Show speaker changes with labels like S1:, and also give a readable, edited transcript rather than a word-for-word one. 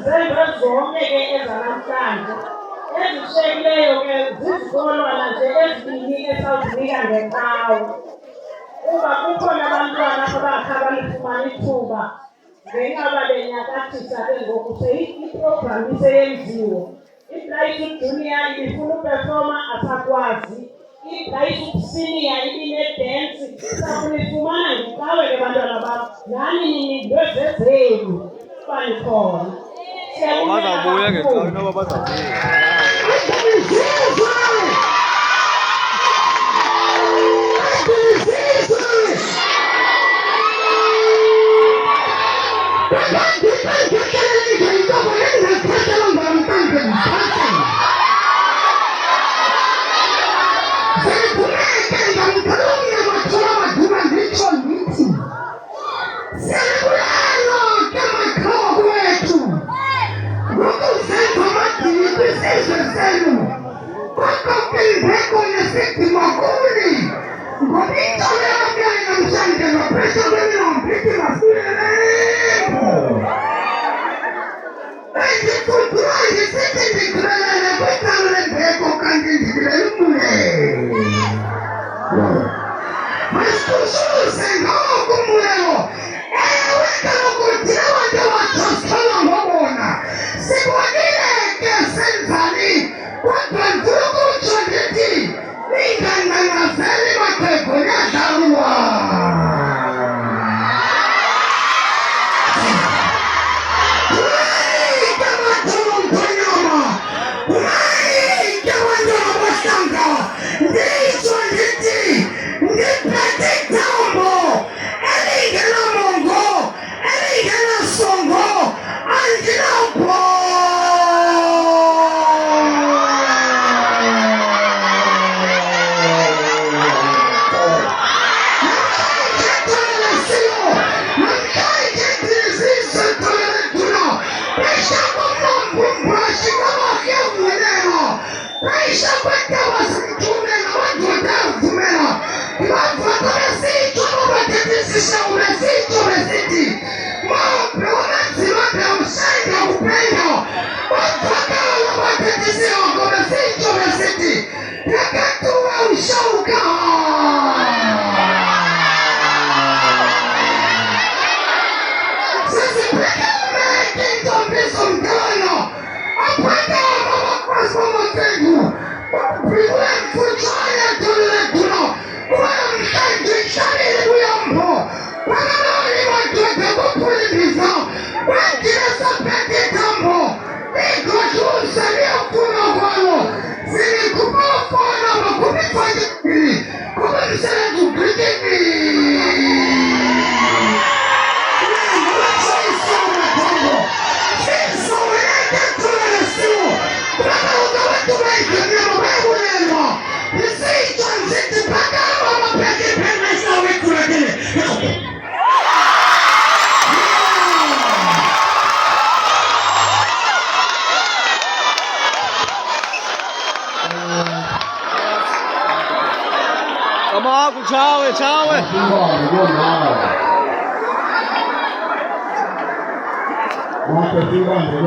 S1: zenzo zonke ke ezanamhlanje ezishekileyo ke zizikolwana nje ezibini esawuzinika ngeqhawe kuba kukhona abantwana abakhe balifumana ithuba ngenxa benyakathisa ke ngoku iprogram iseyenziwe iBlythswood Junior ibifuna uperforma asakwazi iBlythswood Senior ibine-dance sakulifumana ngeqhawe ke bantwana bam nani nindwezezelu banikhona
S2: bazabuya ngeqhawe noba bazabuya Ngqamakhwe, chawe.